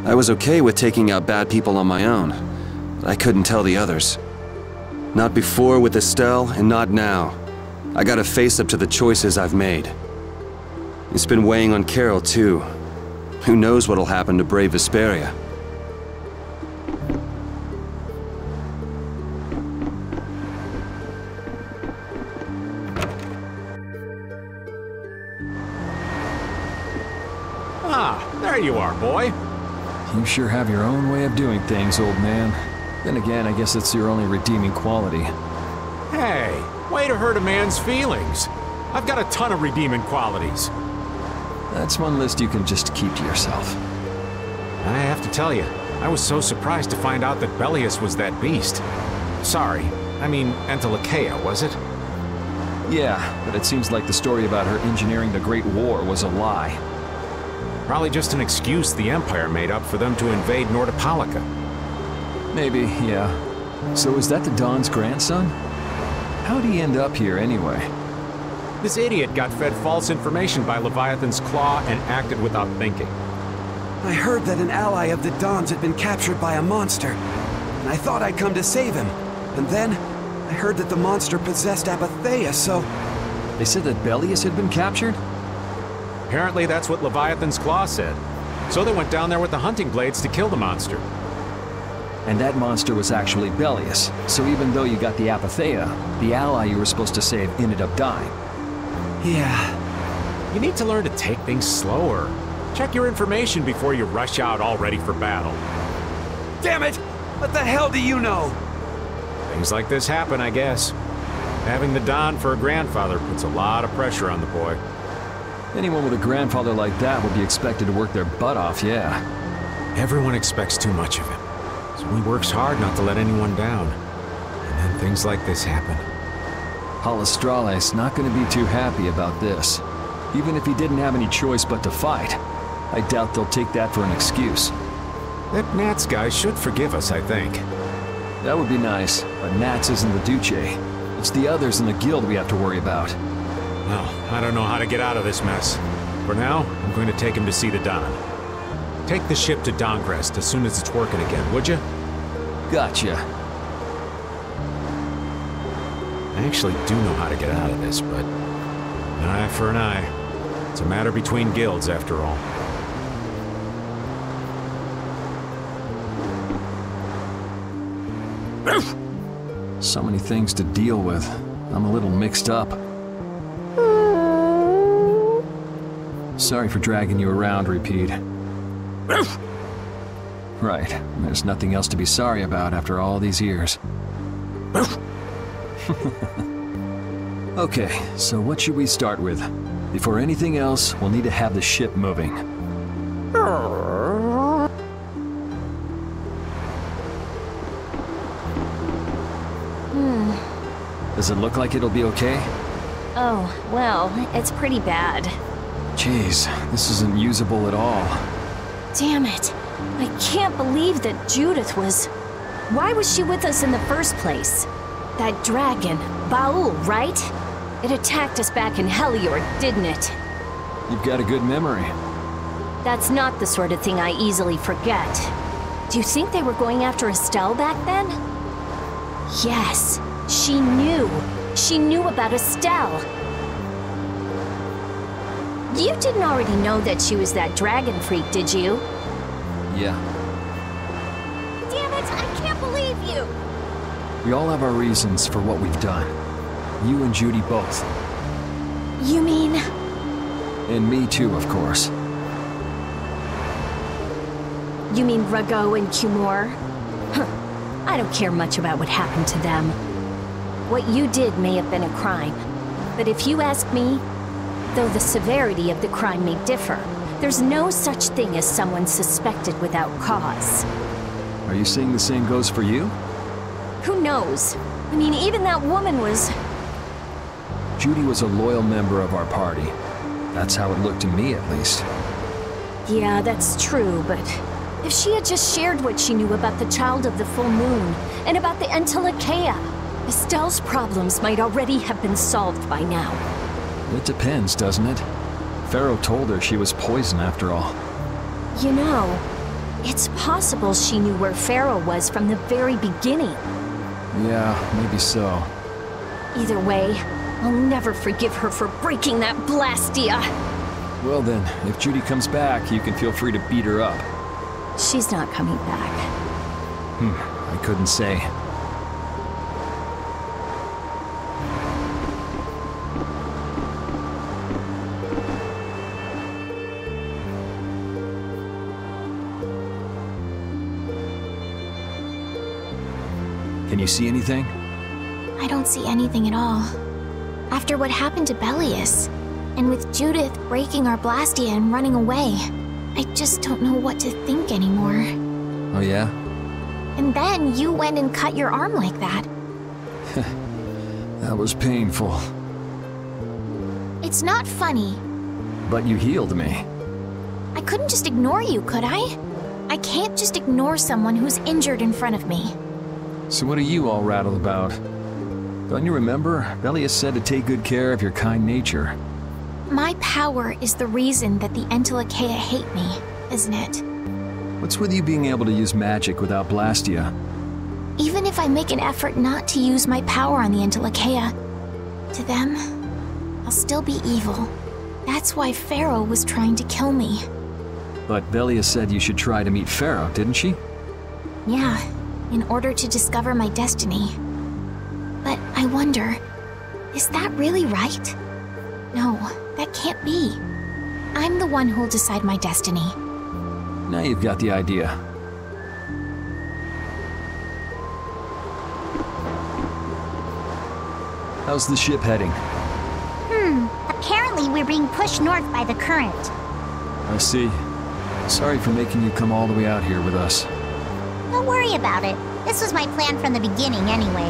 I was okay with taking out bad people on my own, but I couldn't tell the others. Not before with Estelle, and not now. I gotta face up to the choices I've made. It's been weighing on Carol, too. Who knows what'll happen to brave Vesperia? Ah, there you are, boy. You sure have your own way of doing things, old man. Then again, I guess it's your only redeeming quality. Hey, way to hurt a man's feelings. I've got a ton of redeeming qualities. That's one list you can just keep to yourself. I have to tell you, I was so surprised to find out that Belius was that beast. Sorry, I mean Entelekea, was it? Yeah, but it seems like the story about her engineering the Great War was a lie. Probably just an excuse the Empire made up for them to invade Nordopolica. Maybe, yeah. So is that the Don's grandson? How'd he end up here anyway? This idiot got fed false information by Leviathan's claw and acted without thinking. I heard that an ally of the Don's had been captured by a monster, and I thought I'd come to save him. And then, I heard that the monster possessed Apatheia, so... They said that Belius had been captured? Apparently that's what Leviathan's claw said. So they went down there with the hunting blades to kill the monster. And that monster was actually Belius, so even though you got the Apatheia, the ally you were supposed to save ended up dying. Yeah. You need to learn to take things slower. Check your information before you rush out all ready for battle. Damn it! What the hell do you know? Things like this happen, I guess. Having the Don for a grandfather puts a lot of pressure on the boy. Anyone with a grandfather like that would be expected to work their butt off, yeah. Everyone expects too much of him. So he works hard not to let anyone down. And then things like this happen. Halastrale's not going to be too happy about this. Even if he didn't have any choice but to fight, I doubt they'll take that for an excuse. That Nats guy should forgive us, I think. That would be nice, but Nats isn't the Duce. It's the others in the guild we have to worry about. Well, I don't know how to get out of this mess. For now, I'm going to take him to see the Don. Take the ship to Dahngrest as soon as it's working again, would you? Gotcha. I actually do know how to get out of this, but... an eye for an eye. It's a matter between guilds, after all. So many things to deal with. I'm a little mixed up. Sorry for dragging you around, Repeat. Right. There's nothing else to be sorry about after all these years. Okay, so what should we start with? Before anything else, we'll need to have the ship moving. Does it look like it'll be okay? Oh, well, it's pretty bad. Jeez, this isn't usable at all. Damn it. I can't believe that Judith was... Why was she with us in the first place? That dragon, Baul, right? It attacked us back in Heliord, didn't it? You've got a good memory. That's not the sort of thing I easily forget. Do you think they were going after Estelle back then? Yes, she knew. She knew about Estelle. You didn't already know that she was that dragon freak, did you? Yeah. Damn it, I can't believe you! We all have our reasons for what we've done. You and Judy both. You mean... And me too, of course. You mean Rago and Cumor? Huh. I don't care much about what happened to them. What you did may have been a crime. But if you ask me, though the severity of the crime may differ, there's no such thing as someone suspected without cause. Are you saying the same goes for you? Who knows? I mean, even that woman was... Judy was a loyal member of our party. That's how it looked to me, at least. Yeah, that's true, but... if she had just shared what she knew about the Child of the Full Moon, and about the Entelekea, Estelle's problems might already have been solved by now. It depends, doesn't it? Pharaoh told her she was poison after all. You know, It's possible she knew where Pharaoh was from the very beginning. Yeah, maybe so. Either way, I'll never forgive her for breaking that blastia. Well then, if Judy comes back, you can feel free to beat her up. She's not coming back. I couldn't say. Can you see anything? I don't see anything at all. After what happened to Belius, and with Judith breaking our blastia and running away, I just don't know what to think anymore. Oh yeah? And then you went and cut your arm like that. That was painful. It's not funny. But you healed me. I couldn't just ignore you, could I? I can't just ignore someone who's injured in front of me. So what are you all rattled about? Don't you remember? Belius said to take good care of your kind nature. My power is the reason that the Entelechea hate me, isn't it? What's with you being able to use magic without blastia? Even if I make an effort not to use my power on the Entelechea, to them, I'll still be evil. That's why Pharaoh was trying to kill me. But Belius said you should try to meet Pharaoh, didn't she? Yeah, in order to discover my destiny. But I wonder, is that really right? No, that can't be. I'm the one who'll decide my destiny. Now you've got the idea. How's the ship heading? Apparently we're being pushed north by the current. I see. Sorry for making you come all the way out here with us. Don't worry about it. This was my plan from the beginning anyway.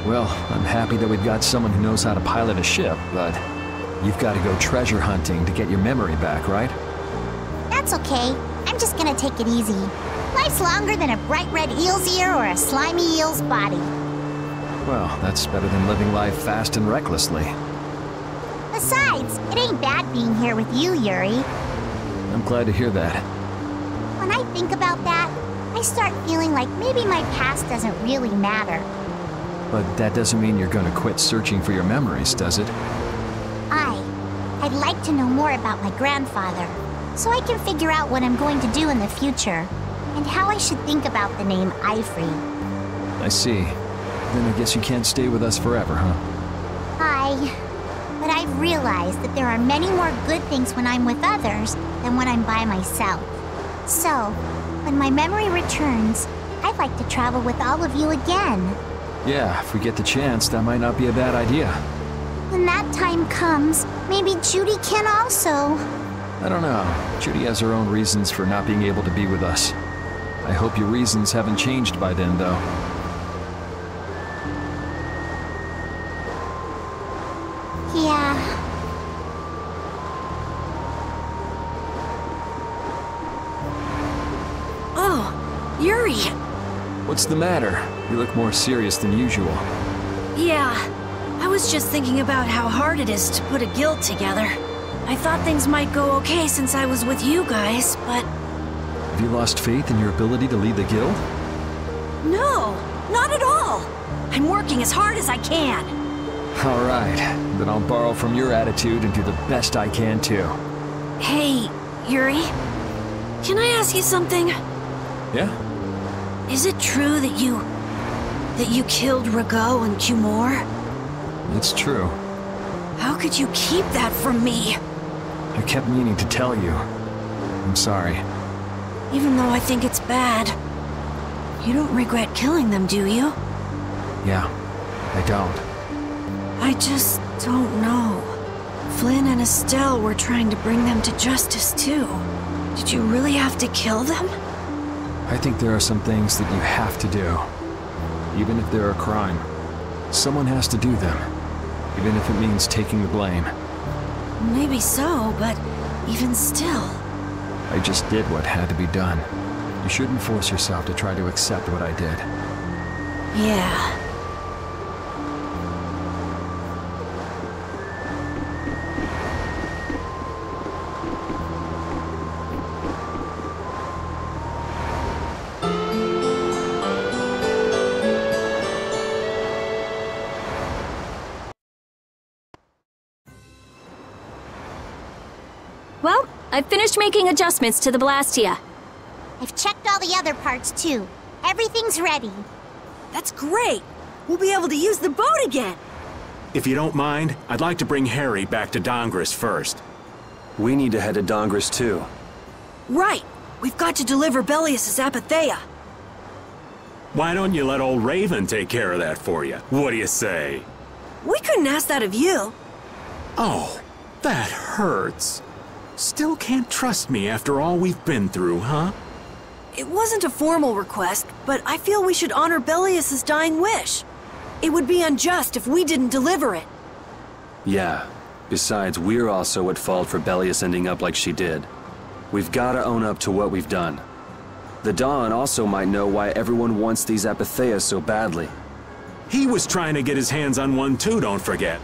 Well, I'm happy that we've got someone who knows how to pilot a ship, but you've got to go treasure hunting to get your memory back, right? That's okay. I'm just gonna take it easy. Life's longer than a bright red eel's ear or a slimy eel's body. Well, that's better than living life fast and recklessly. Besides, it ain't bad being here with you, Yuri. I'm glad to hear that. When I think about that, I start feeling like maybe my past doesn't really matter. But that doesn't mean you're going to quit searching for your memories, does it? I'd like to know more about my grandfather, so I can figure out what I'm going to do in the future, and how I should think about the name Ifri. I see. Then I guess you can't stay with us forever, huh? But I've realized that there are many more good things when I'm with others than when I'm by myself. So, when my memory returns, I'd like to travel with all of you again. Yeah, if we get the chance, that might not be a bad idea. When that time comes, maybe Judy can also. I don't know. Judy has her own reasons for not being able to be with us. I hope your reasons haven't changed by then, though. Yeah. Oh, Yuri! What's the matter? You look more serious than usual. Yeah, I was just thinking about how hard it is to put a guild together. I thought things might go okay since I was with you guys, but... Have you lost faith in your ability to lead the guild? No, not at all! I'm working as hard as I can. All right, then I'll borrow from your attitude and do the best I can too. Hey, Yuri? Can I ask you something? Yeah? Is it true that you killed Rago and Cumor? It's true. How could you keep that from me? I kept meaning to tell you. I'm sorry. Even though I think it's bad. You don't regret killing them, do you? Yeah, I don't. I just don't know. Flynn and Estelle were trying to bring them to justice too. Did you really have to kill them? I think there are some things that you have to do. Even if they're a crime. Someone has to do them. Even if it means taking the blame. Maybe so, but even still. I just did what had to be done. You shouldn't force yourself to try to accept what I did. Yeah. Well, I've finished making adjustments to the blastia. I've checked all the other parts too. Everything's ready. That's great! We'll be able to use the boat again! If you don't mind, I'd like to bring Harry back to Dahngrest first. We need to head to Dahngrest too. Right! We've got to deliver Belius's apatheia. Why don't you let old Raven take care of that for you? What do you say? We couldn't ask that of you. Oh, that hurts. Still can't trust me after all we've been through, huh? It wasn't a formal request, but I feel we should honor Belius's dying wish. It would be unjust if we didn't deliver it. Yeah. Besides, we're also at fault for Belius ending up like she did. We've gotta own up to what we've done. The Dawn also might know why everyone wants these apatheias so badly. He was trying to get his hands on one too, don't forget.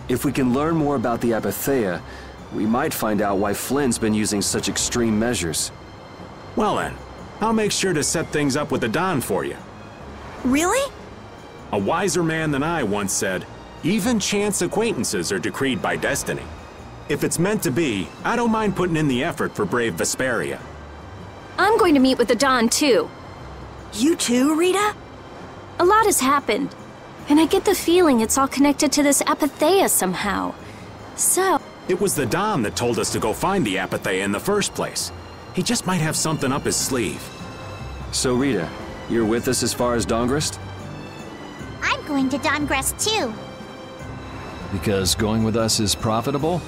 If we can learn more about the apatheia, we might find out why Flynn's been using such extreme measures. Well then, I'll make sure to set things up with the Dawn for you. Really? A wiser man than I once said, even chance acquaintances are decreed by destiny. If it's meant to be, I don't mind putting in the effort for brave Vesperia. I'm going to meet with the Dawn too. You too, Rita? A lot has happened, and I get the feeling it's all connected to this apatheia somehow. So... It was the Dawn that told us to go find the apatheia in the first place. He just might have something up his sleeve. So Rita, you're with us as far as Dahngrest? I'm going to Dahngrest too. Because going with us is profitable?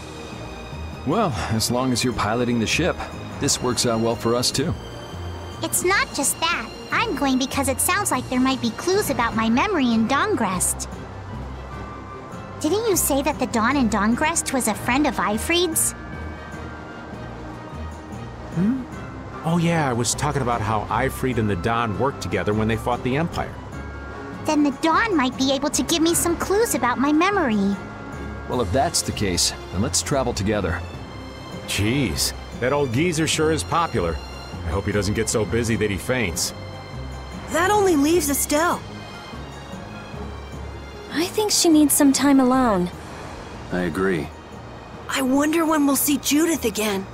Well, as long as you're piloting the ship, this works out well for us too. It's not just that. I'm going because it sounds like there might be clues about my memory in Dahngrest. Didn't you say that the Dawn in Dahngrest was a friend of Eifried's? Oh yeah, I was talking about how Eifried and the Dawn worked together when they fought the Empire. Then the Dawn might be able to give me some clues about my memory. Well, if that's the case, then let's travel together. Jeez, that old geezer sure is popular. I hope he doesn't get so busy that he faints. That only leaves Estelle. I think she needs some time alone. I agree. I wonder when we'll see Judith again.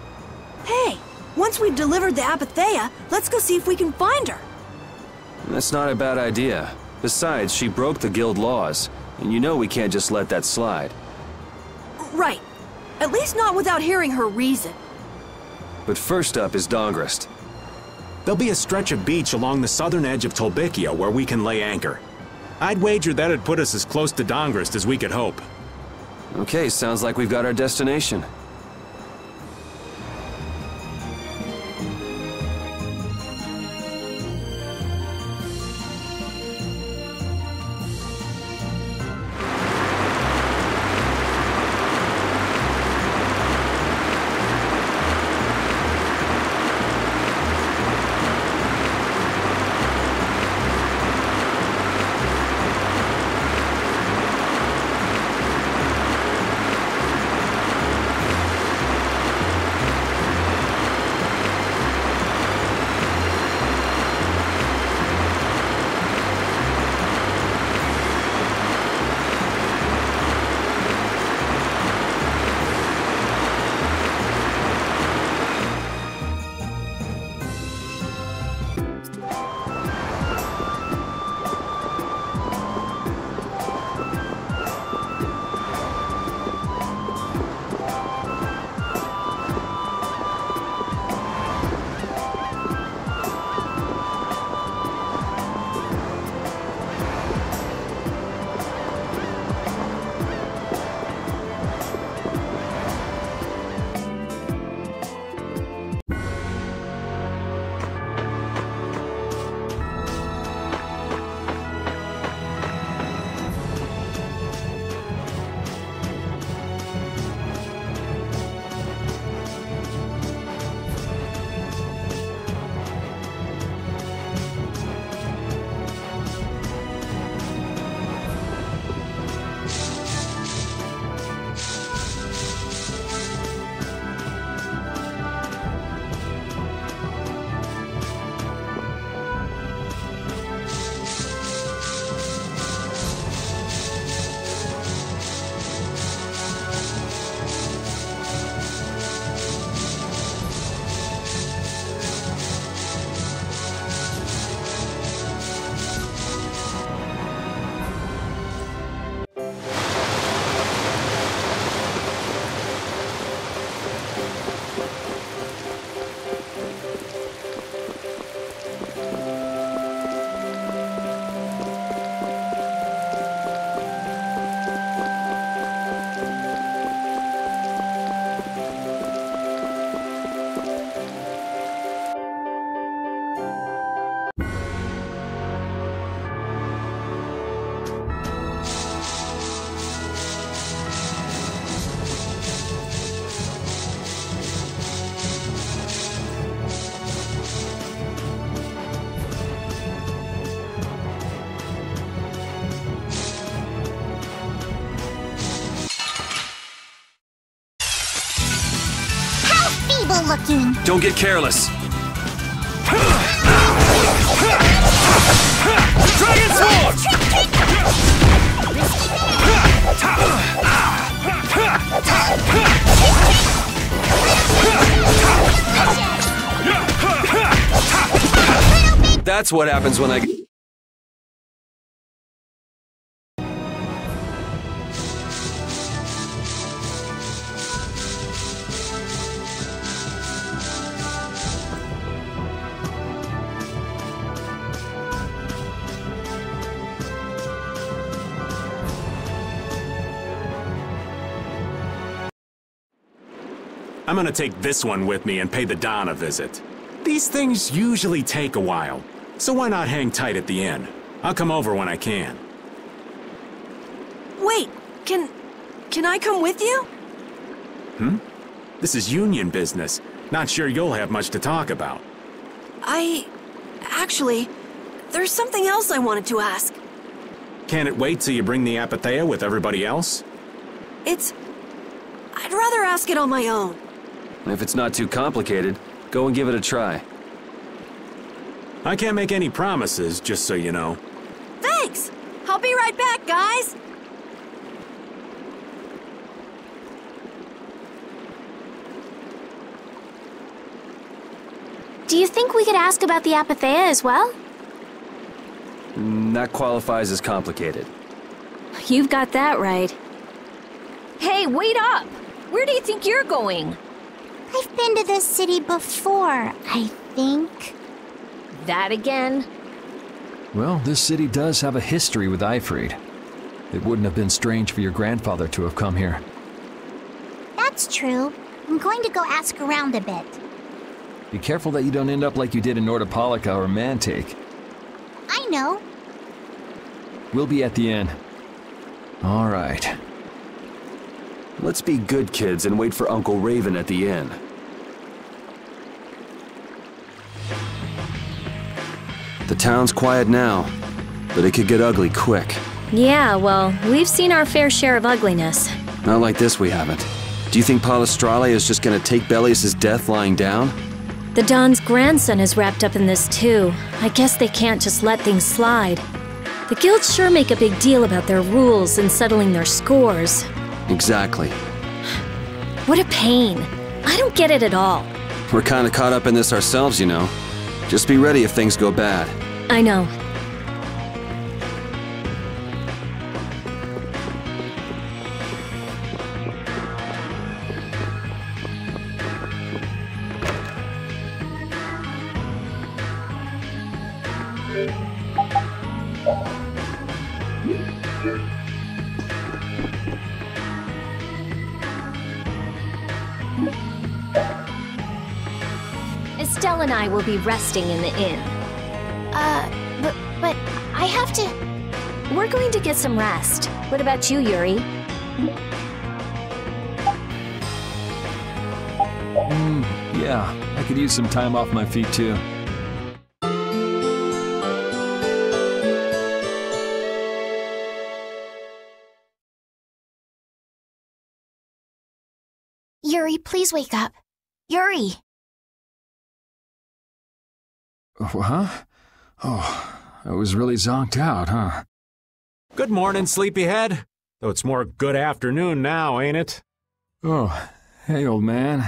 Hey, once we've delivered the apatheia, let's go see if we can find her. That's not a bad idea. Besides, she broke the guild laws, and you know we can't just let that slide. Right. At least not without hearing her reason. But first up is Dahngrest. There'll be a stretch of beach along the southern edge of Tolbikia where we can lay anchor. I'd wager that'd put us as close to Dahngrest as we could hope. Okay, sounds like we've got our destination. cool looking. Don't get careless. Dragon Sword! That's what happens when I get... I'm gonna take this one with me and pay the Don a visit. These things usually take a while, so why not hang tight at the inn? I'll come over when I can. Wait, can I come with you? This is union business. Not sure you'll have much to talk about. Actually, there's something else I wanted to ask. Can it wait till you bring the Apathea with everybody else? I'd rather ask it on my own. If it's not too complicated, go and give it a try. I can't make any promises, just so you know. Thanks! I'll be right back, guys! Do you think we could ask about the Apathea as well? That qualifies as complicated. You've got that right. Hey, wait up! Where do you think you're going? I've been to this city before, I think. That again? Well, this city does have a history with Ifrit. It wouldn't have been strange for your grandfather to have come here. That's true. I'm going to go ask around a bit. Be careful that you don't end up like you did in Nordopolica or Mantake. I know. We'll be at the inn. All right. Let's be good kids and wait for Uncle Raven at the inn. The town's quiet now, but it could get ugly quick. Yeah, well, we've seen our fair share of ugliness. Not like this we haven't. Do you think Palestrale is just gonna take Belius' death lying down? The Don's grandson is wrapped up in this too. I guess they can't just let things slide. The guilds sure make a big deal about their rules and settling their scores. Exactly. What a pain. I don't get it at all. We're kinda caught up in this ourselves, you know. Just be ready if things go bad. I know. Estelle and I will be resting in the inn. But I have to... We're going to get some rest. What about you, Yuri? Yeah, I could use some time off my feet too. Yuri, please wake up. Yuri! Huh? Oh, I was really zonked out, huh? Good morning, sleepyhead. Though it's more good afternoon now, ain't it? Oh, hey, old man.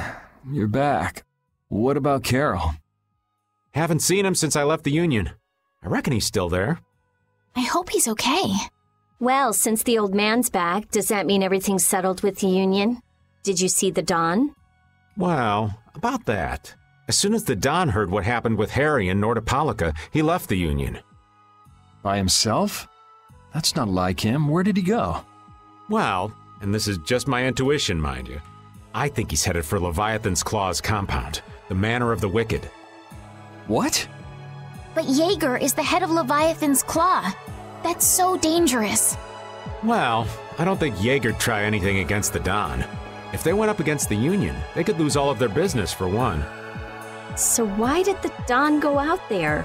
You're back. What about Carol? Haven't seen him since I left the Union. I reckon he's still there. I hope he's okay. Well, since the old man's back, does that mean everything's settled with the Union? Did you see the Don? Well, about that. As soon as the Don heard what happened with Harry in Nordopolica, he left the Union. By himself? That's not like him. Where did he go? Well, and this is just my intuition, mind you, I think he's headed for Leviathan's Claw's compound, the Manor of the Wicked. What? But Jaeger is the head of Leviathan's Claw. That's so dangerous. Well, I don't think Jaeger'd try anything against the Don. If they went up against the Union, they could lose all of their business for one. So why did the Don go out there?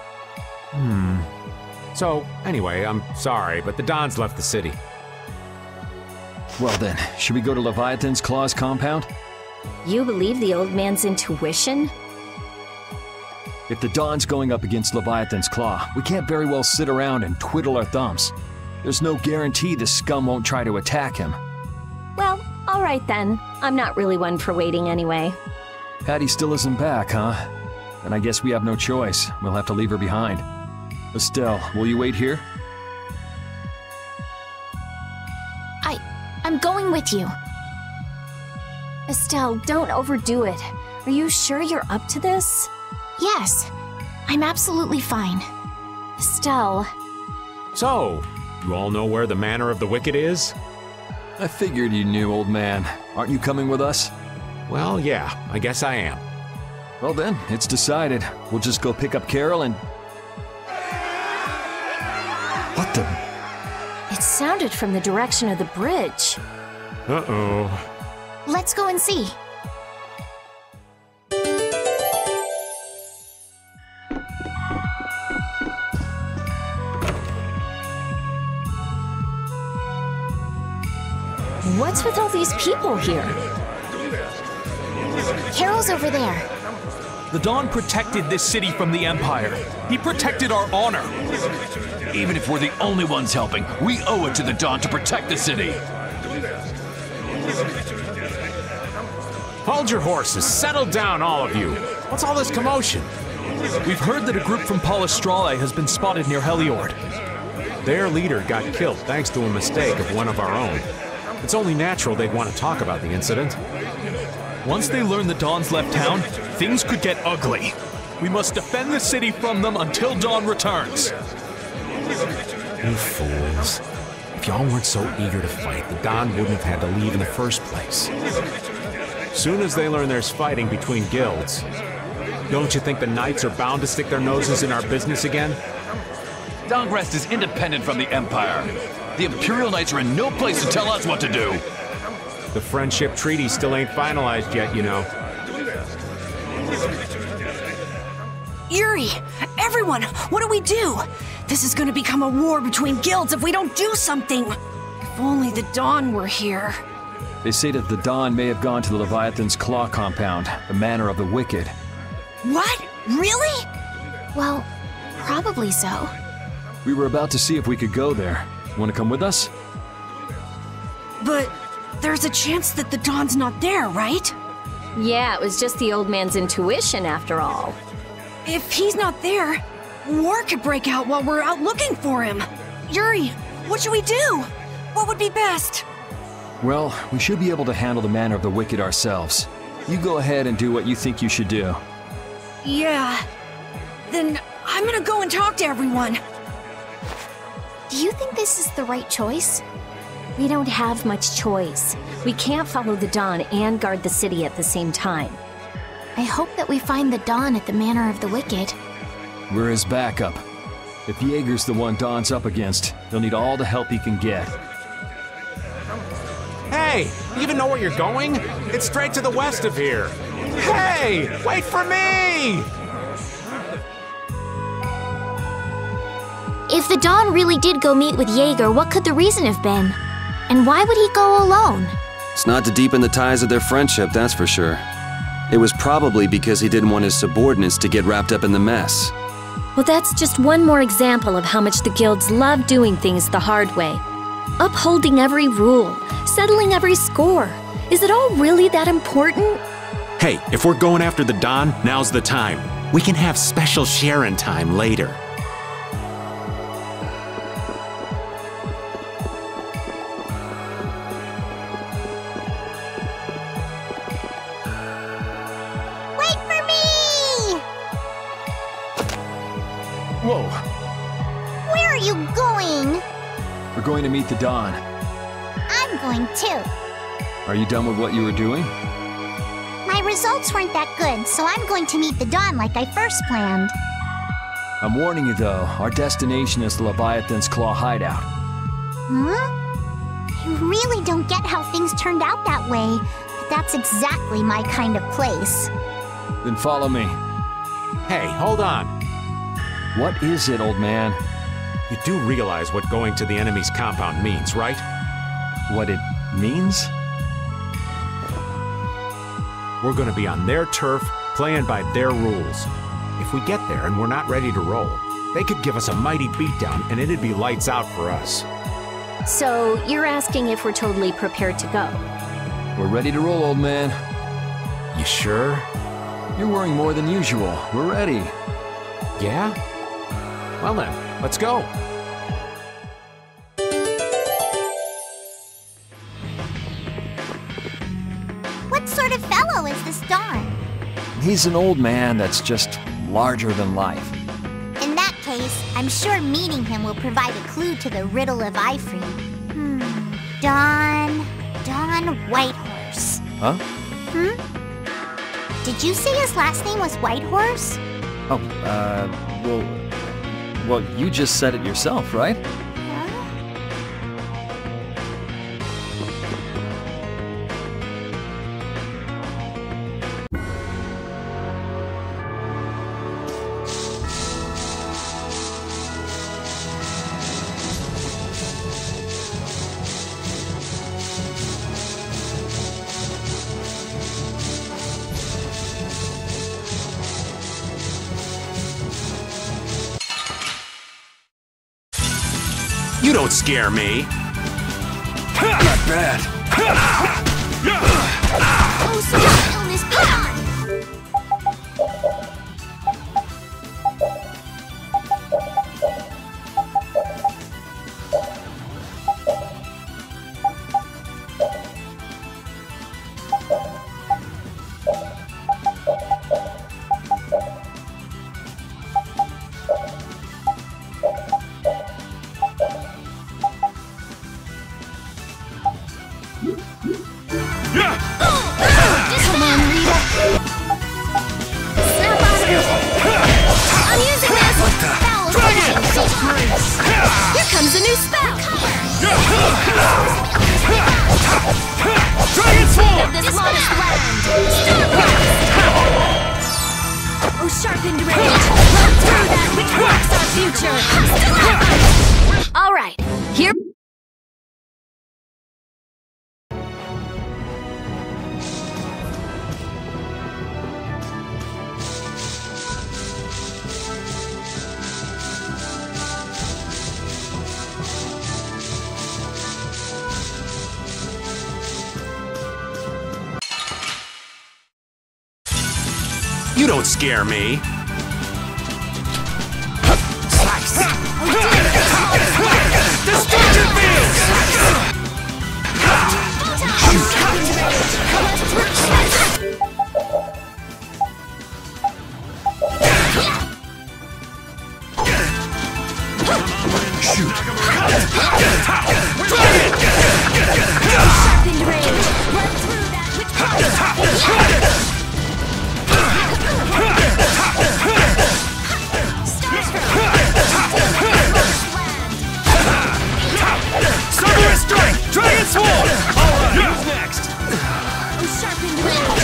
So, anyway, I'm sorry, but the Don's left the city. Well then, should we go to Leviathan's Claw's compound? You believe the old man's intuition? If the Dawn's going up against Leviathan's claw, we can't very well sit around and twiddle our thumbs. There's no guarantee the scum won't try to attack him. Well, alright then. I'm not really one for waiting anyway. Patty still isn't back, huh? Then I guess we have no choice. We'll have to leave her behind. Estelle, will you wait here? I'm going with you. Estelle, don't overdo it. Are you sure you're up to this? Yes, I'm absolutely fine. Estelle. So, you all know where the Manor of the Wicked is? I figured you knew, old man. Aren't you coming with us? Well, yeah, I guess I am. Well then, it's decided. We'll just go pick up Carol and... What the... It sounded from the direction of the bridge. Uh-oh. Let's go and see. What's with all these people here? Carol's over there. The Dawn protected this city from the Empire. He protected our honor. Even if we're the only ones helping, we owe it to the Dawn to protect the city. Hold your horses. Settle down, all of you. What's all this commotion? We've heard that a group from Palestrale has been spotted near Heliord. Their leader got killed thanks to a mistake of one of our own. It's only natural they'd want to talk about the incident. Once they learn the Dawn's left town, things could get ugly. We must defend the city from them until Dawn returns. You fools. If y'all weren't so eager to fight, the Dawn wouldn't have had to leave in the first place. Soon as they learn there's fighting between guilds, don't you think the Knights are bound to stick their noses in our business again? Dahngrest is independent from the Empire. The Imperial Knights are in no place to tell us what to do. The friendship treaty still ain't finalized yet, you know. Yuri! Everyone! What do we do? This is gonna become a war between guilds if we don't do something! If only the Dawn were here. They say that the Dawn may have gone to the Leviathan's claw compound, the Manor of the Wicked. What? Really? Well, probably so. We were about to see if we could go there. Want to come with us? But there's a chance that the Dawn's not there, right? Yeah, it was just the old man's intuition after all. If he's not there, war could break out while we're out looking for him. Yuri, what should we do? What would be best? Well, we should be able to handle the Manor of the Wicked ourselves. You go ahead and do what you think you should do. Yeah. Then I'm gonna go and talk to everyone. Do you think this is the right choice? We don't have much choice. We can't follow the Dawn and guard the city at the same time. I hope that we find the Dawn at the Manor of the Wicked. We're his backup. If Jaeger's the one Dawn's up against, he'll need all the help he can get. Hey, you even know where you're going? It's straight to the west of here. Hey, wait for me! If the Dawn really did go meet with Jaeger, what could the reason have been? And why would he go alone? It's not to deepen the ties of their friendship, that's for sure. It was probably because he didn't want his subordinates to get wrapped up in the mess. Well, that's just one more example of how much the guilds love doing things the hard way. Upholding every rule, settling every score. Is it all really that important? Hey, if we're going after the Dawn, now's the time. We can have special sharing time later. Wait for me! Whoa! Where are you going? We're going to meet the Dawn. I'm going too. Are you done with what you were doing? My results weren't that good, so I'm going to meet the Dawn like I first planned. I'm warning you though, our destination is the Leviathan's Claw Hideout. Huh? You really don't get how things turned out that way, but that's exactly my kind of place. Then follow me. Hey, hold on. What is it, old man? You do realize what going to the enemy's compound means, right? What it means? We're gonna be on their turf, playing by their rules. If we get there and we're not ready to roll, they could give us a mighty beatdown and it'd be lights out for us. So, you're asking if we're totally prepared to go? We're ready to roll, old man. You sure? You're worrying more than usual. We're ready. Yeah? Well then, let's go. What sort of fellow is this Dawn? He's an old man that's just larger than life. In that case, I'm sure meeting him will provide a clue to the riddle of Ifrey. Dawn Whitehorse. Huh? Did you say his last name was Whitehorse? Oh, well, you just said it yourself, right? You don't scare me. Not bad. Oh, so much illness beyond! You don't scare me. Slice. Destruction fields. Shoot. Sharpened rage. Run through that which Summer strike! Dragon Sword! Alright, who's next? sharpened rage.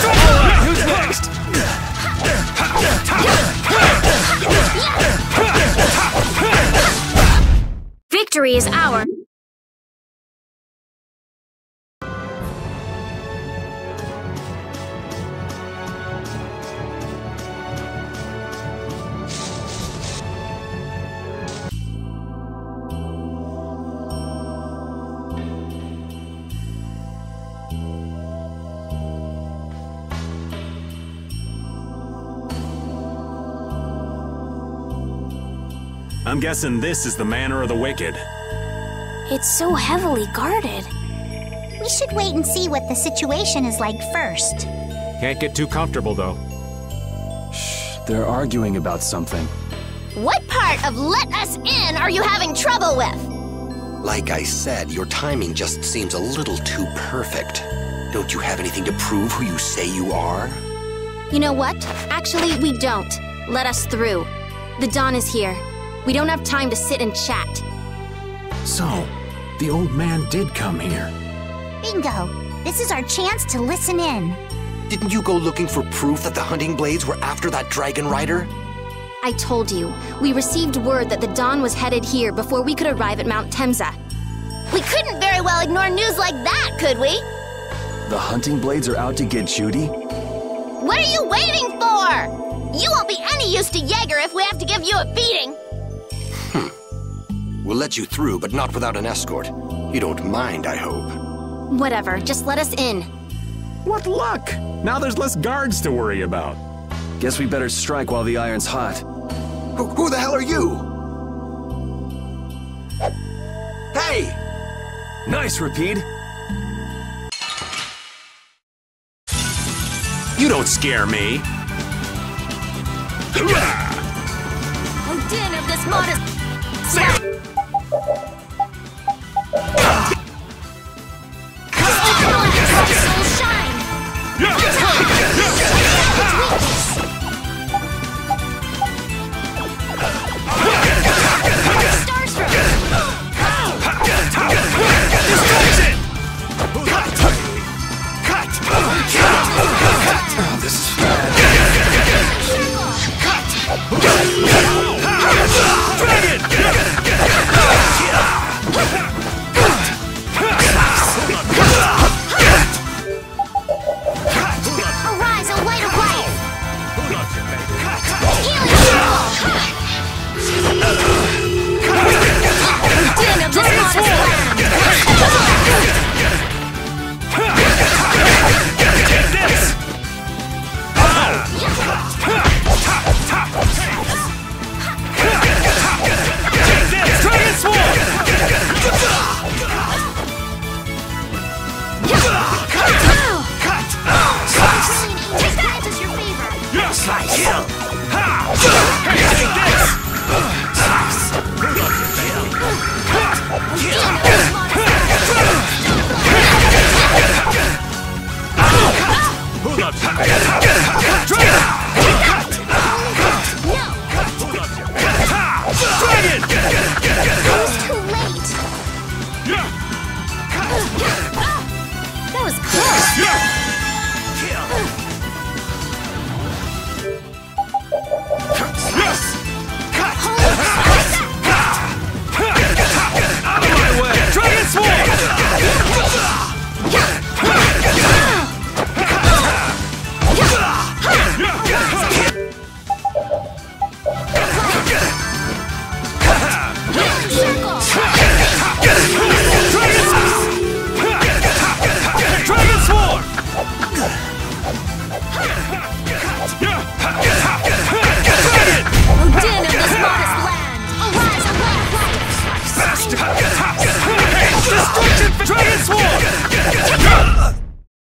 Alright, who's next? Victory is ours. I'm guessing this is the Manor of the Wicked. It's so heavily guarded. We should wait and see what the situation is like first. Can't get too comfortable, though. Shh, they're arguing about something. What part of let us in are you having trouble with? Like I said, your timing just seems a little too perfect. Don't you have anything to prove who you say you are? You know what? Actually, we don't. Let us through. The dawn is here. We don't have time to sit and chat. So, the old man did come here. Bingo! This is our chance to listen in. Didn't you go looking for proof that the hunting blades were after that dragon rider? I told you, we received word that the Dawn was headed here before we could arrive at Mount Temza. We couldn't very well ignore news like that, could we? The hunting blades are out to get Judy? What are you waiting for? You won't be any use to Jaeger if we have to give you a beating. We'll let you through, but not without an escort. You don't mind, I hope. Whatever, just let us in. What luck! Now there's less guards to worry about. Guess we better strike while the iron's hot. Who the hell are you? Hey! Nice, Rapide. You don't scare me. Odin of this modest...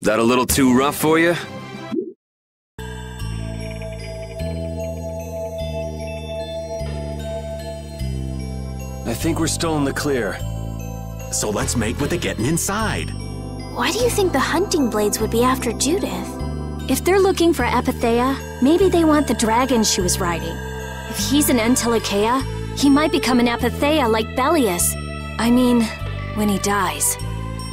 That a little too rough for you? I think we're still in the clear. So let's make with the getting inside. Why do you think the hunting blades would be after Judith? If they're looking for Apatheia, maybe they want the dragon she was riding. If he's an Entelikeia, he might become an Apatheia like Belius. I mean, when he dies.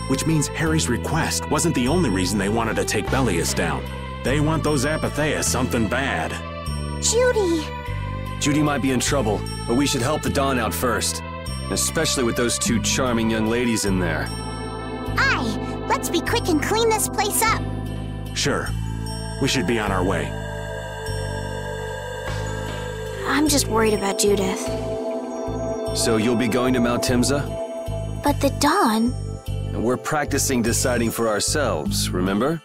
Which means Harry's request wasn't the only reason they wanted to take Belius down. They want those Apatheia something bad. Judy! Judy might be in trouble, but we should help the Dawn out first. Especially with those two charming young ladies in there. Aye, let's be quick and clean this place up. Sure. We should be on our way. I'm just worried about Judith. So you'll be going to Mount Temza? But the Dawn... And we're practicing deciding for ourselves, remember?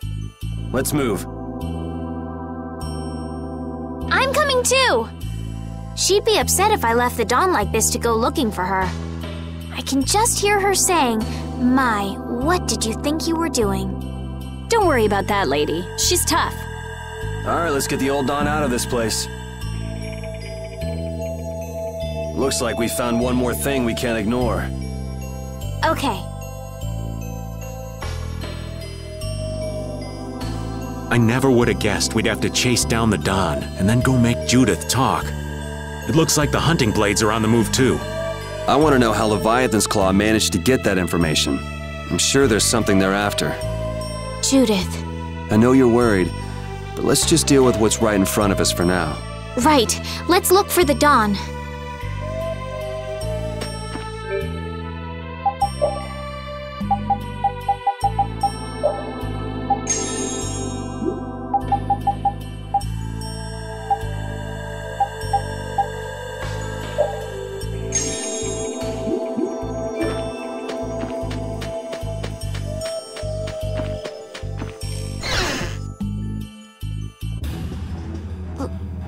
Let's move. I'm coming too! She'd be upset if I left the Dawn like this to go looking for her. I can just hear her saying, "My, what did you think you were doing?" Don't worry about that lady. She's tough. Alright, let's get the old Dawn out of this place. Looks like we found one more thing we can't ignore. Okay. I never would have guessed we'd have to chase down the Dawn and then go make Judith talk. It looks like the hunting blades are on the move too. I want to know how Leviathan's Claw managed to get that information. I'm sure there's something they're after. Judith. I know you're worried, but let's just deal with what's right in front of us for now. Right. Let's look for the Dawn.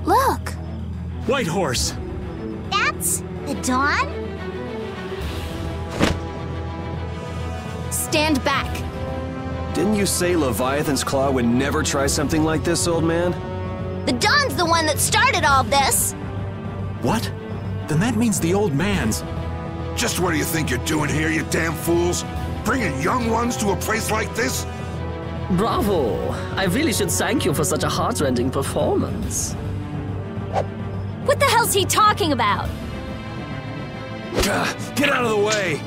Look! White horse! That's the Dawn? Stand back. Didn't you say Leviathan's Claw would never try something like this, old man? The Dawn's the one that started all this! What? Then that means the old man's. Just what do you think you're doing here, you damn fools? Bringing young ones to a place like this? Bravo! I really should thank you for such a heart-rending performance. What the hell's he talking about? Get out of the way!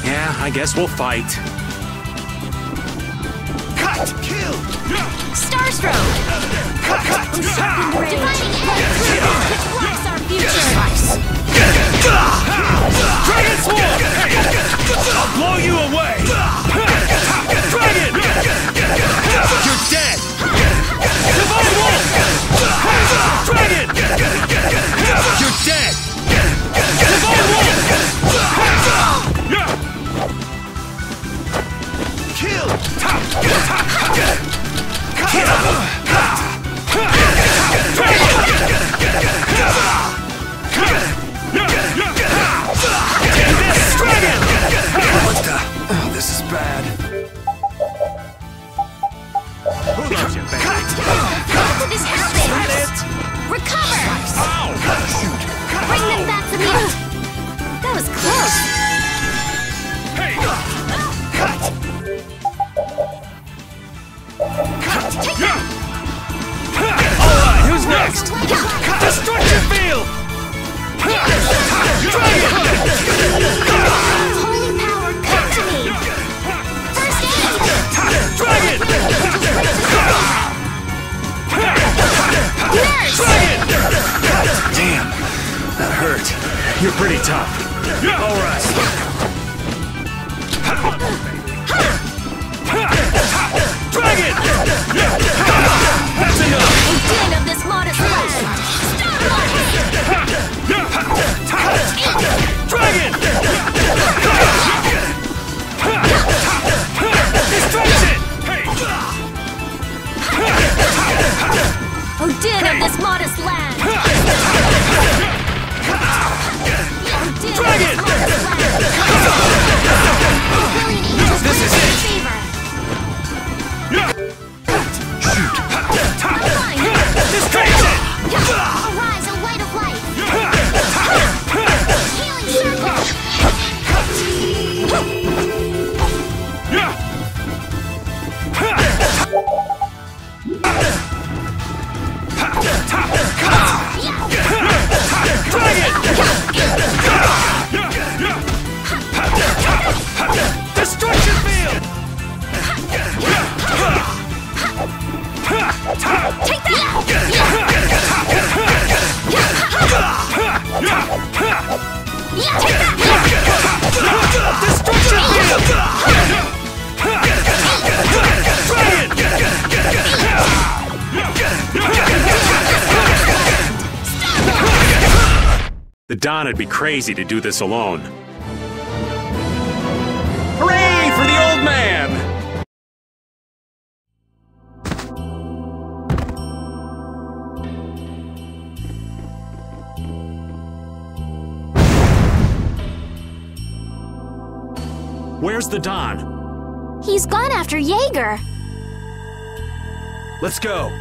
Yeah, I guess we'll fight. Cut! Kill! Starstroke! Cut! Dividing head! Which blocks our future! Dragon Sword! I'll blow you away! Dragon! You're dead! Divine Wolf! Dragon! You're dead! Divine Wolf! Kill! What the? Oh, this is bad. Who loves you, baby? How did this happen? Recover! Ow! Bring them back to me! That was close! Hey! Take that! Alright, who's next? Destruction Field! Holy power, come to me! First aid! Dragon! Nurse! Damn, that hurt. You're pretty tough. Alright. Dragon! That's enough! Din of this modest land! Dragon! Destruction! Oh, din of this modest land! Dragon! This is it! Destruction! Arise, a light of life! Healing circle! Destruction Field! Take that! Destruction Field! The Dawn'd be crazy to do this alone. Hooray for the old man! Where's the Dawn? He's gone after Jaeger. Let's go.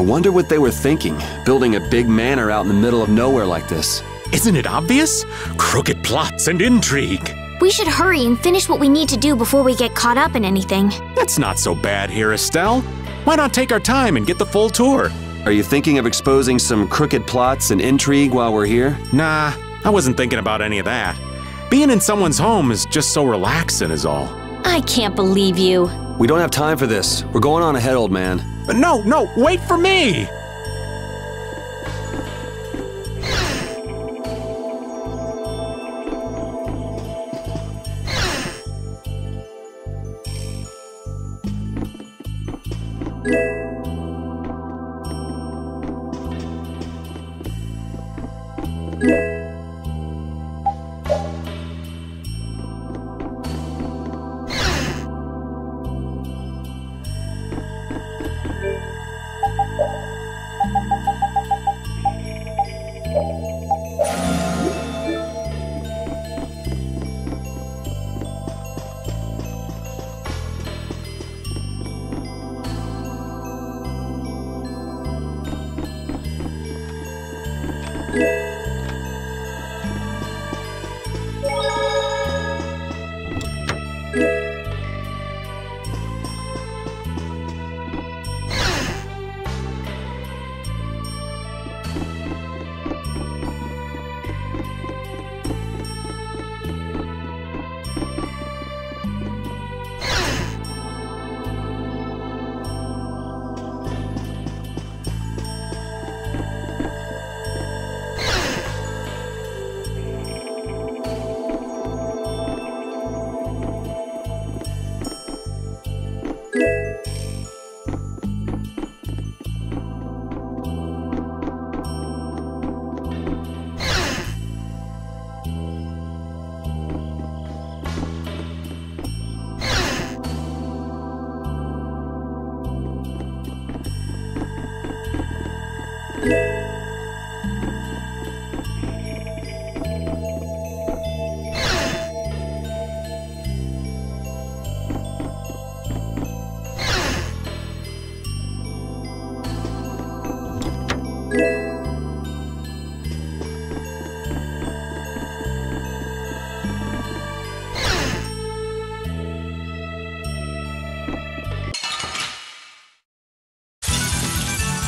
wonder what they were thinking, building a big manor out in the middle of nowhere like this. Isn't it obvious? Crooked plots and intrigue. We should hurry and finish what we need to do before we get caught up in anything. That's not so bad here, Estelle. Why not take our time and get the full tour? Are you thinking of exposing some crooked plots and intrigue while we're here? Nah, I wasn't thinking about any of that. Being in someone's home is just so relaxing is all. I can't believe you. We don't have time for this. We're going on ahead, old man. No, wait for me!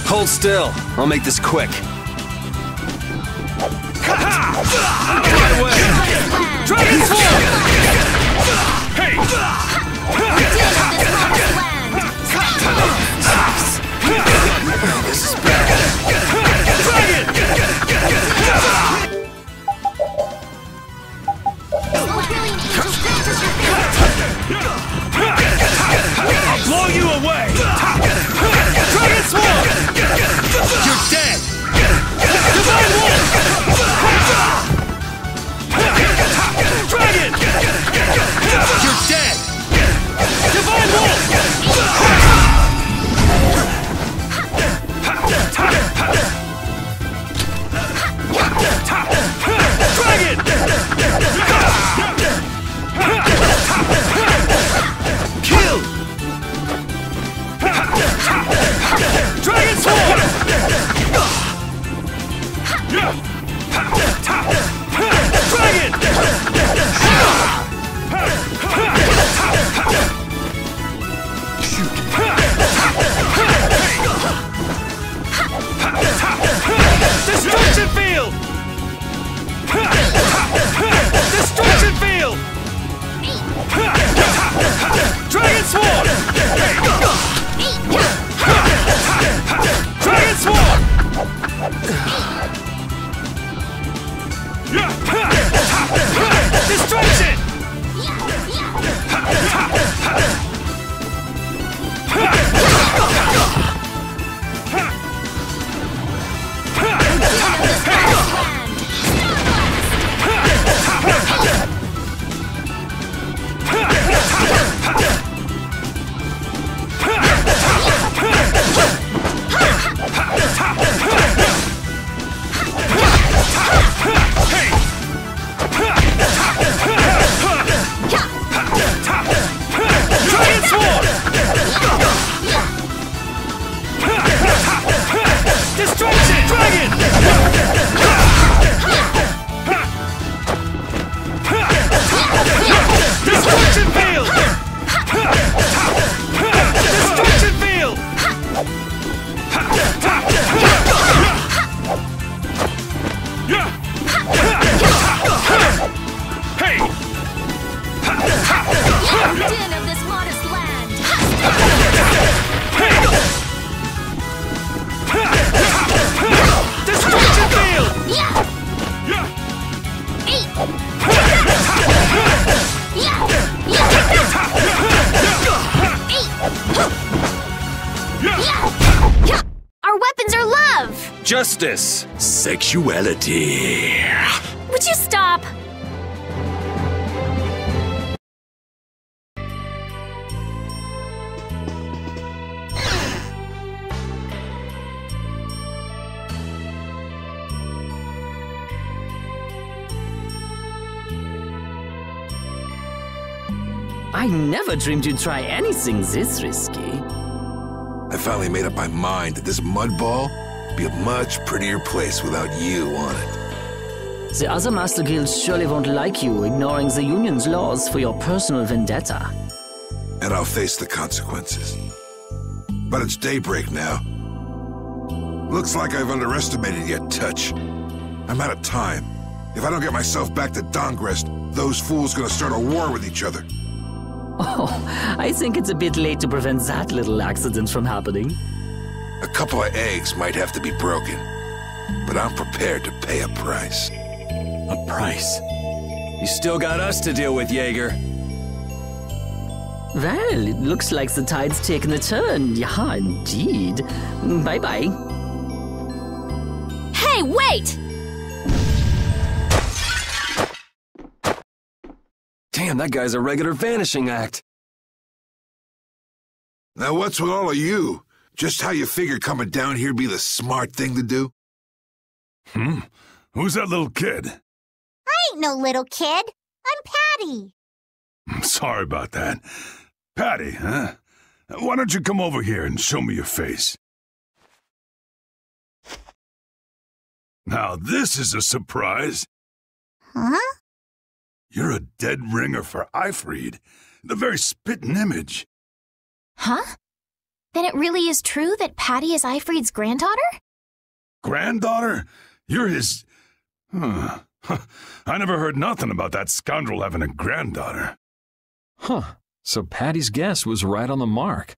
Hold still. I'll make this quick. This is bad. I'll blow you away! Dragon Swarm! You're dead! Divine Wolf! Dragon! You're dead! Divine Wolf! Dragon! Kill! Dragon Sword! Dragon! Shoot! Destruction Field! Destruction Field! Dragon Sword! Dragon Sword! justice. Sexuality. Would you stop? I never dreamed you'd try anything this risky. I finally made up my mind that this mud ball would be a much prettier place without you on it. The other Master Guilds surely won't like you ignoring the Union's laws for your personal vendetta. And I'll face the consequences. But it's daybreak now. Looks like I've underestimated your touch. I'm out of time. If I don't get myself back to Dahngrest, those fools gonna start a war with each other. Oh, I think it's a bit late to prevent that little accident from happening. A couple of eggs might have to be broken, but I'm prepared to pay a price. A price? You still got us to deal with, Jaeger. Well, it looks like the tide's taken a turn. Yeah, indeed. Bye-bye. Hey, wait! Damn, that guy's a regular vanishing act. Now what's with all of you? Just how you figure coming down here'd be the smart thing to do? Who's that little kid? I ain't no little kid. I'm Patty. I'm sorry about that. Patty, huh? Why don't you come over here and show me your face? Now this is a surprise. Huh? You're a dead ringer for Ifrid, the very spitting image. Huh? Then it really is true that Patty is Ifrid's granddaughter? Granddaughter? You're his... I never heard nothing about that scoundrel having a granddaughter. Huh. So Patty's guess was right on the mark.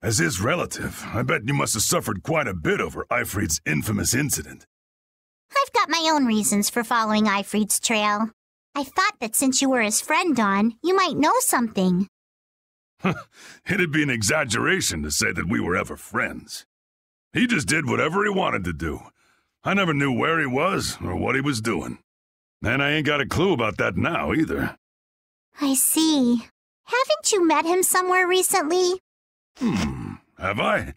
As his relative, I bet you must have suffered quite a bit over Ifrid's infamous incident. I've got my own reasons for following Ifrid's trail. I thought that since you were his friend, Dawn, you might know something. It'd be an exaggeration to say that we were ever friends. He just did whatever he wanted to do. I never knew where he was or what he was doing. And I ain't got a clue about that now, either. I see. Haven't you met him somewhere recently? Have I?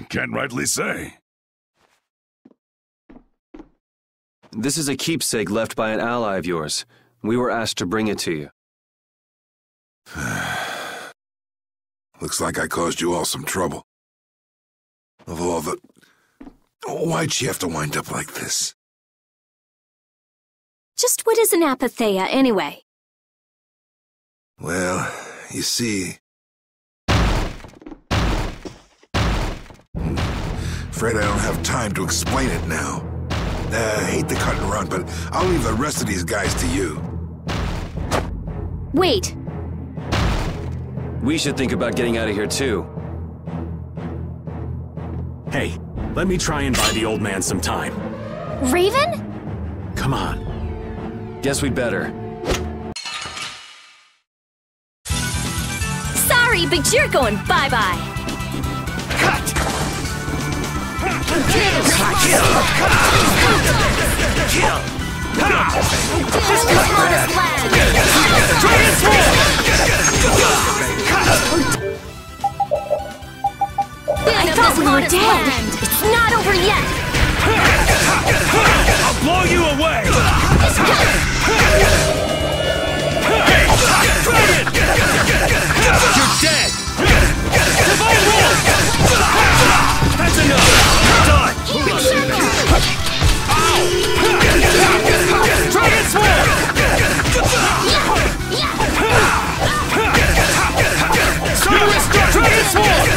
Can't rightly say. This is a keepsake left by an ally of yours. We were asked to bring it to you. Looks like I caused you all some trouble. Of all the... Why'd she have to wind up like this? Just what is an apatheia, anyway? Well, you see... Afraid I don't have time to explain it now. I hate to cut and run, but I'll leave the rest of these guys to you. Wait. We should think about getting out of here, too. Hey, let me try and buy the old man some time. Raven? Come on. Guess we'd better. Sorry, but you're going bye-bye. Cut! Kill! Just cut her head! Dragon I thought we were dead! It's not over yet! I'll blow you away! Hey! Dragon! You're dead! Divine Roll! That's enough! You're done! Dragon Sword! Dragon Sword!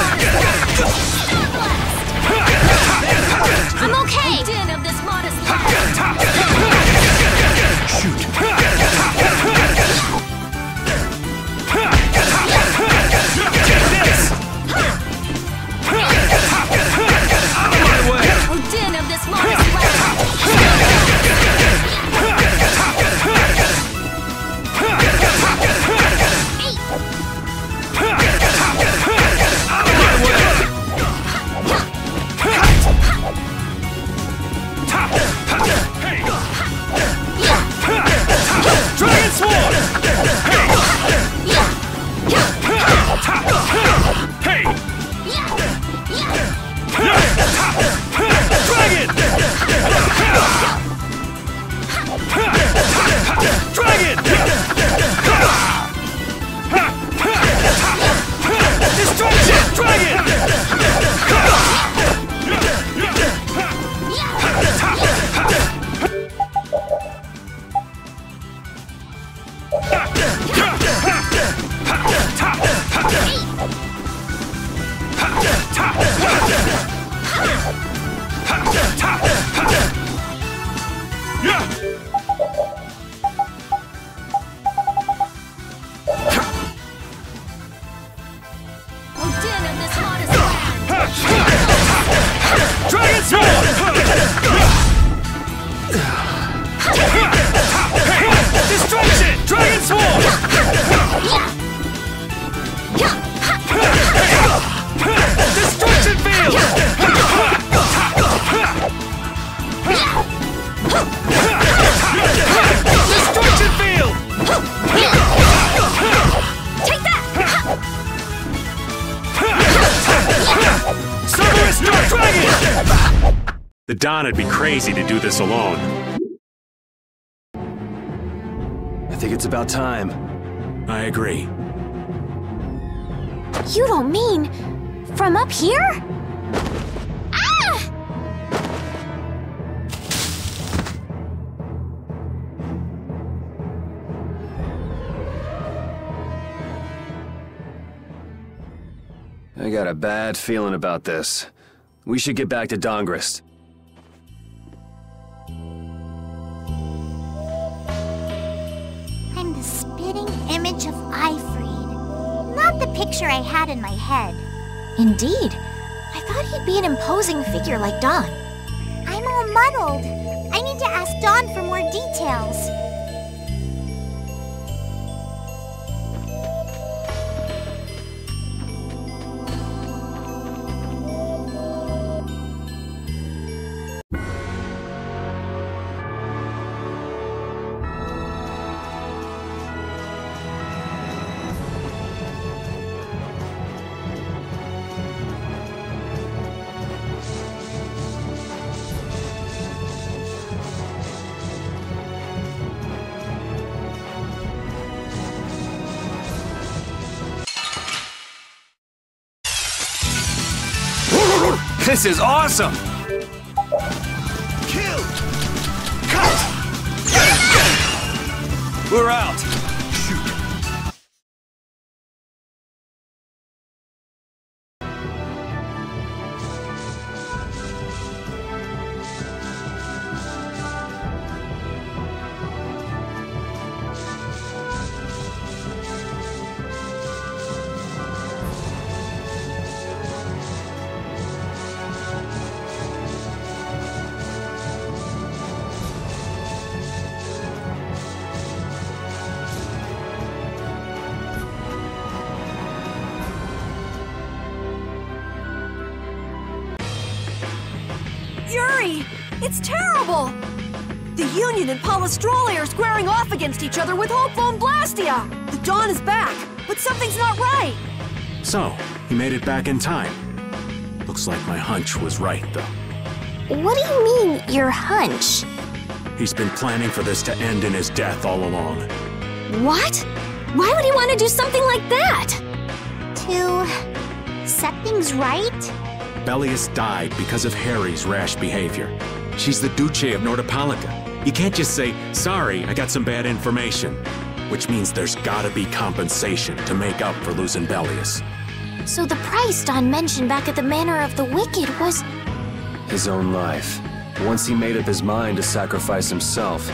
Destruction! Dragon Sword! Destruction Field! Destruction Field! Take that! Cerberus Dark Dragon! The Don would be crazy to do this alone. I think it's about time. I agree. You don't mean from up here? Ah! I got a bad feeling about this. We should get back to Dahngrest. I'm the spitting image of Ifried. Not the picture I had in my head. Indeed. I thought he'd be an imposing figure like Dawn. I'm all muddled. I need to ask Dawn for more details. This is awesome! Kill! Cut! We're out! Yuri! It's terrible! The Union and Palestrole are squaring off against each other with Hopeful and Blastia! The Dawn is back, but something's not right! So, he made it back in time. Looks like my hunch was right, though. What do you mean, your hunch? He's been planning for this to end in his death all along. What? Why would he want to do something like that? To set things right? Belius died because of Harry's rash behavior. She's the Duce of Nordopolica. You can't just say, sorry, I got some bad information. Which means there's gotta be compensation to make up for losing Belius. So the price Dawn mentioned back at the Manor of the Wicked was... His own life. Once he made up his mind to sacrifice himself,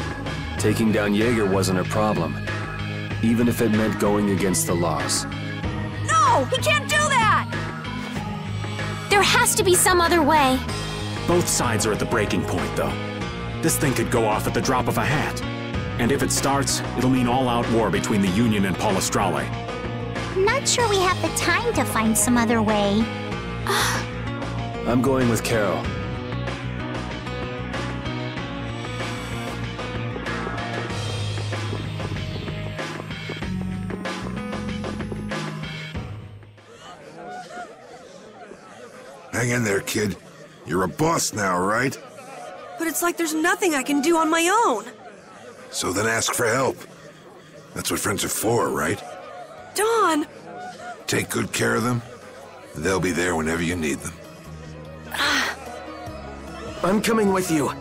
taking down Jaeger wasn't a problem. Even if it meant going against the laws. No! He can't do that! There has to be some other way. Both sides are at the breaking point, though. This thing could go off at the drop of a hat. And if it starts, it'll mean all-out war between the Union and Palestrole. Not sure we have the time to find some other way. I'm going with Carol. Hang in there, kid. You're a boss now, right? But it's like there's nothing I can do on my own. So then ask for help. That's what friends are for, right? Dawn! Take good care of them, and they'll be there whenever you need them. I'm coming with you.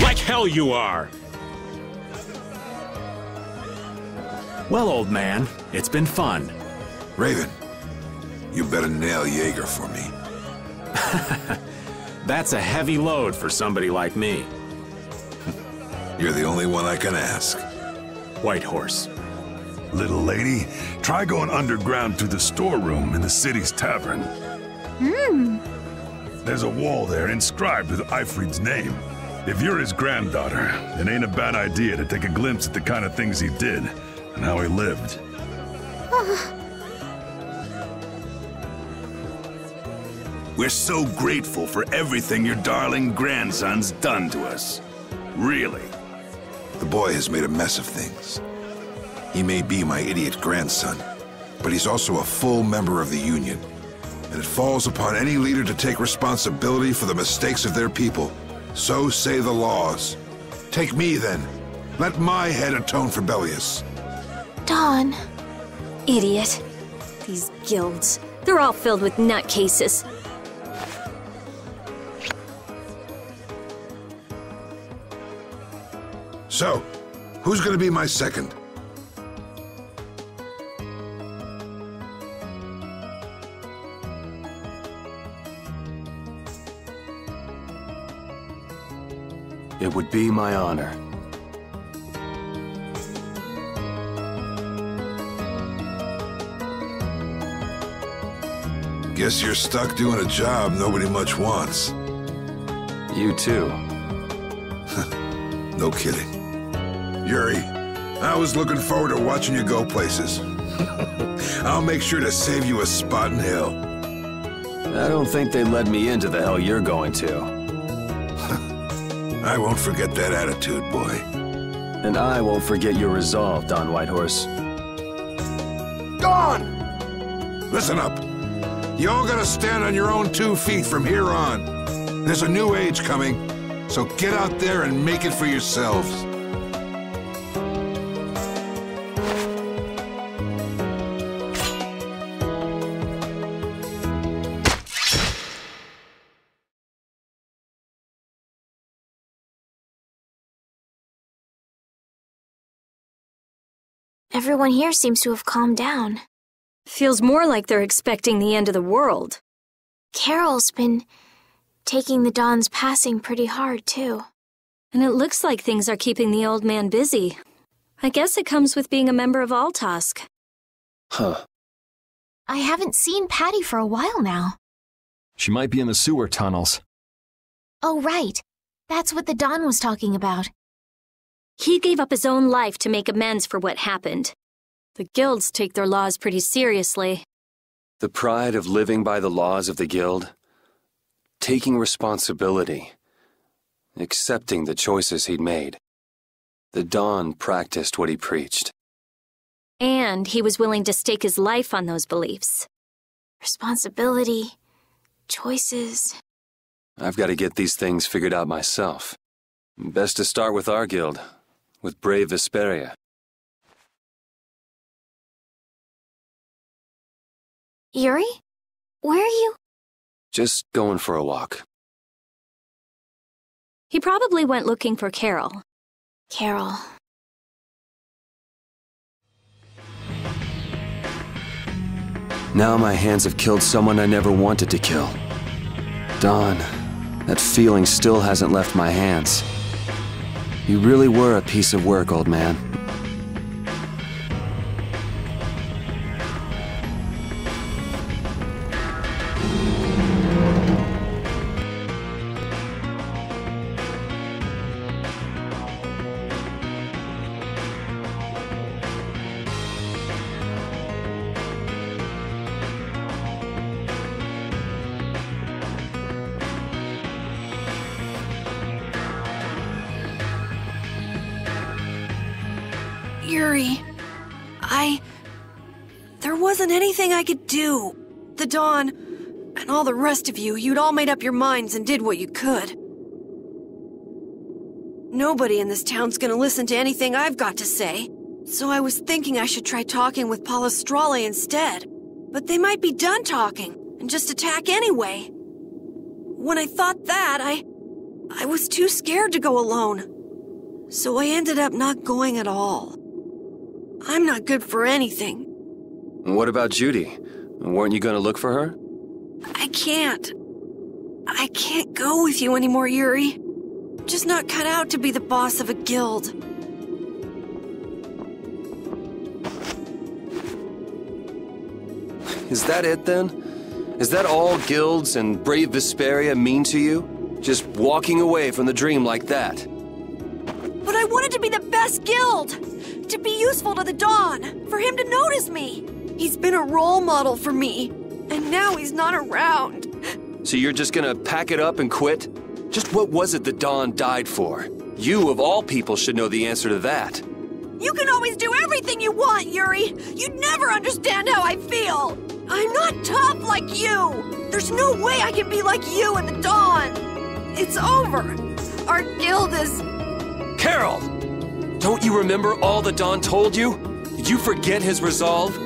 Like hell you are! Well, old man, it's been fun. Raven, you better nail Jaeger for me. That's a heavy load for somebody like me. You're the only one I can ask. Whitehorse. Little lady, try going underground to the storeroom in the city's tavern. There's a wall there inscribed with Eifried's name. If you're his granddaughter, it ain't a bad idea to take a glimpse at the kind of things he did and how he lived. We're so grateful for everything your darling grandson's done to us. Really. The boy has made a mess of things. He may be my idiot grandson, but he's also a full member of the Union. And it falls upon any leader to take responsibility for the mistakes of their people. So say the laws. Take me, then. Let my head atone for Bellius. Dawn. Idiot. These guilds. They're all filled with nutcases. So, who's gonna be my second? It would be my honor. Guess you're stuck doing a job nobody much wants. You too. No kidding. Yuri, I was looking forward to watching you go places. I'll make sure to save you a spot in hell. I don't think they led me into the hell you're going to. I won't forget that attitude, boy. And I won't forget your resolve, Don Whitehorse. Dawn! Listen up. You all gotta stand on your own 2 feet from here on. There's a new age coming, so get out there and make it for yourselves. Everyone here seems to have calmed down. Feels more like they're expecting the end of the world. Carol's been taking the Dawn's passing pretty hard, too. And it looks like things are keeping the old man busy. I guess it comes with being a member of Altosk. Huh. I haven't seen Patty for a while now. She might be in the sewer tunnels. Oh, right. That's what the Dawn was talking about. He gave up his own life to make amends for what happened. The guilds take their laws pretty seriously. The pride of living by the laws of the guild, taking responsibility, accepting the choices he'd made. The Dawn practiced what he preached. And he was willing to stake his life on those beliefs. Responsibility, choices. I've got to get these things figured out myself. Best to start with our guild, with brave Vesperia. Yuri? Where are you? Just going for a walk. He probably went looking for Carol. Carol. Now my hands have killed someone I never wanted to kill. Dawn, that feeling still hasn't left my hands. You really were a piece of work, old man. Yuri, there wasn't anything I could do. The Dawn, and all the rest of you, you'd all made up your minds and did what you could. Nobody in this town's gonna listen to anything I've got to say, so I was thinking I should try talking with Palestrale instead. But they might be done talking, and just attack anyway. When I thought that, I was too scared to go alone. So I ended up not going at all. I'm not good for anything. What about Judy? Weren't you gonna look for her? I can't go with you anymore, Yuri. just not cut out to be the boss of a guild. Is that it then? Is that all guilds and brave Vesperia mean to you? Just walking away from the dream like that? But I wanted to be the best guild! To be useful to the Dawn! For him to notice me! He's been a role model for me, and now he's not around. So you're just gonna pack it up and quit? Just what was it the Dawn died for? You, of all people, should know the answer to that. You can always do everything you want, Yuri! You'd never understand how I feel! I'm not tough like you! There's no way I can be like you and the Dawn! It's over! Our guild is... Carol! Don't you remember all the Dawn told you? Did you forget his resolve?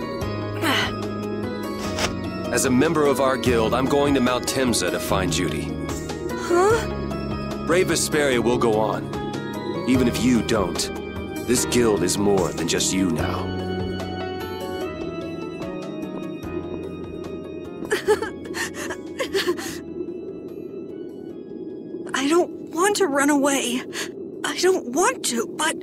As a member of our guild, I'm going to Mount Timza to find Judy. Huh? Brave Vesperia will go on. Even if you don't. This guild is more than just you now. I don't want to run away. I don't want to, but...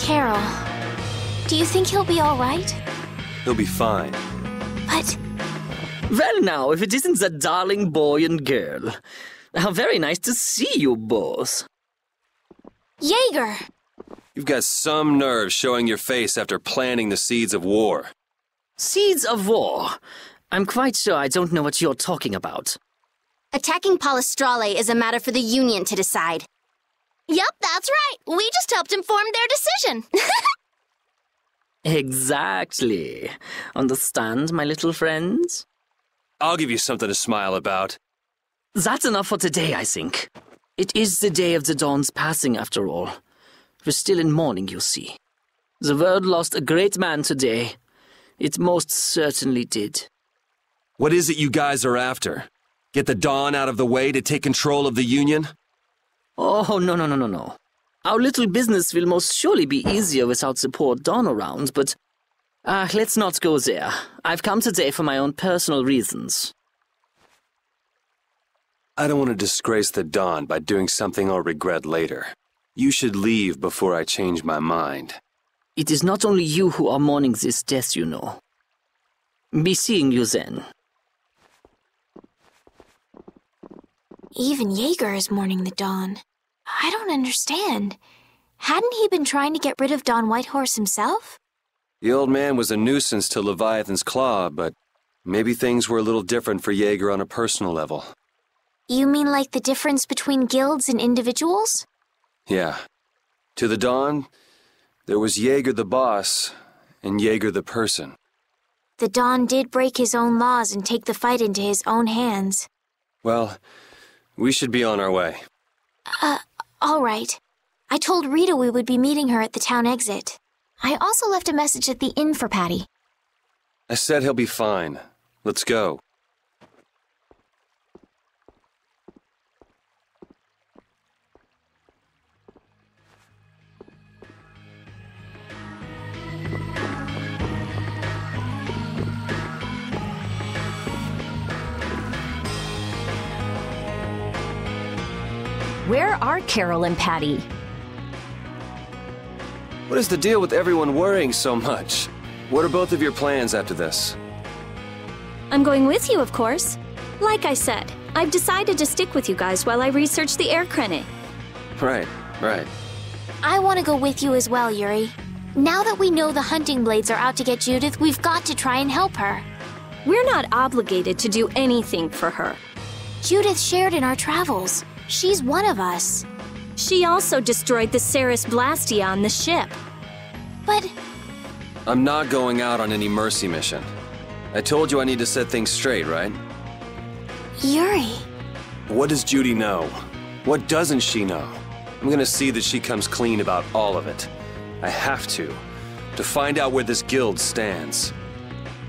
Carol, do you think he'll be all right? He'll be fine. But... Well now, if it isn't that darling boy and girl. How very nice to see you both. Jaeger! You've got some nerve showing your face after planting the seeds of war. Seeds of war? I'm quite sure I don't know what you're talking about. Attacking Palestrale is a matter for the Union to decide. Yep, that's right. We just helped inform their decision. Exactly. Understand, my little friends? I'll give you something to smile about. That's enough for today, I think. It is the day of the Dawn's passing, after all. We're still in mourning, you see. The world lost a great man today. It most certainly did. What is it you guys are after? Get the Dawn out of the way to take control of the Union? Oh, no. Our little business will most surely be easier without support Dawn around, but... let's not go there. I've come today for my own personal reasons. I don't want to disgrace the Dawn by doing something I'll regret later. You should leave before I change my mind. It is not only you who are mourning this death, you know. Be seeing you then. Even Jaeger is mourning the Dawn. I don't understand. Hadn't he been trying to get rid of Dawn Whitehorse himself? The old man was a nuisance to Leviathan's claw, but maybe things were a little different for Jaeger on a personal level. You mean like the difference between guilds and individuals? Yeah. To the Dawn, there was Jaeger the boss, and Jaeger the person. The Dawn did break his own laws and take the fight into his own hands. Well, we should be on our way. All right. I told Rita we would be meeting her at the town exit. I also left a message at the inn for Patty. I said he'll be fine. Let's go. Where are Carol and Patty? What is the deal with everyone worrying so much? What are both of your plans after this? I'm going with you, of course. Like I said, I've decided to stick with you guys while I research the air crennet. Right. I want to go with you as well, Yuri. Now that we know the hunting blades are out to get Judith, we've got to try and help her. We're not obligated to do anything for her. Judith shared in our travels. She's one of us. She also destroyed the Ceres blastia on the ship. But... I'm not going out on any mercy mission. I told you I need to set things straight, right? Yuri... What does Judy know? What doesn't she know? I'm gonna see that she comes clean about all of it. I have to find out where this guild stands.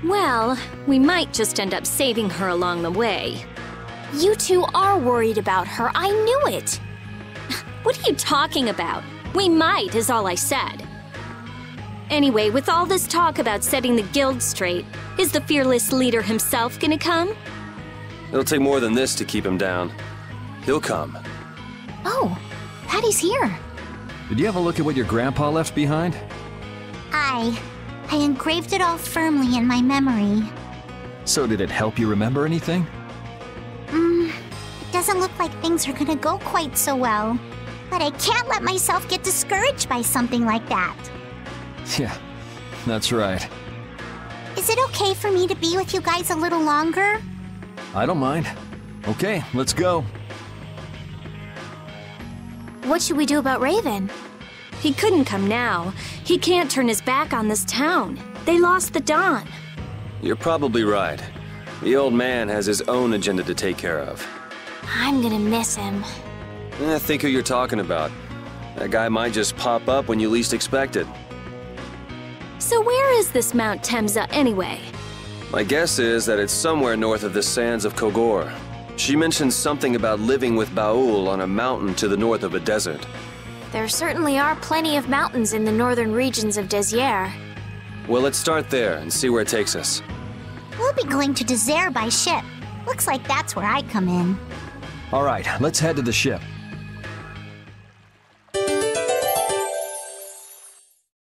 Well, we might just end up saving her along the way. You two are worried about her. I knew it. What are you talking about? We might, is all I said. Anyway, with all this talk about setting the guild straight, is the fearless leader himself gonna come? It'll take more than this to keep him down. He'll come. Oh, Patty's here. Did you have a look at what your grandpa left behind? I engraved it all firmly in my memory. So did it help you remember anything? It doesn't look like things are gonna go quite so well. But I can't let myself get discouraged by something like that. Yeah, that's right. Is it okay for me to be with you guys a little longer? I don't mind. Okay, let's go. What should we do about Raven? He couldn't come now. He can't turn his back on this town. They lost the Dawn. You're probably right. The old man has his own agenda to take care of. I'm gonna miss him. Think who you're talking about. That guy might just pop up when you least expect it. So where is this Mount Temza anyway? My guess is that it's somewhere north of the sands of Kogor. She mentioned something about living with Baul on a mountain to the north of a desert. There certainly are plenty of mountains in the northern regions of Desier. Well, let's start there and see where it takes us. We'll be going to Desier by ship. Looks like that's where I come in. All right, let's head to the ship.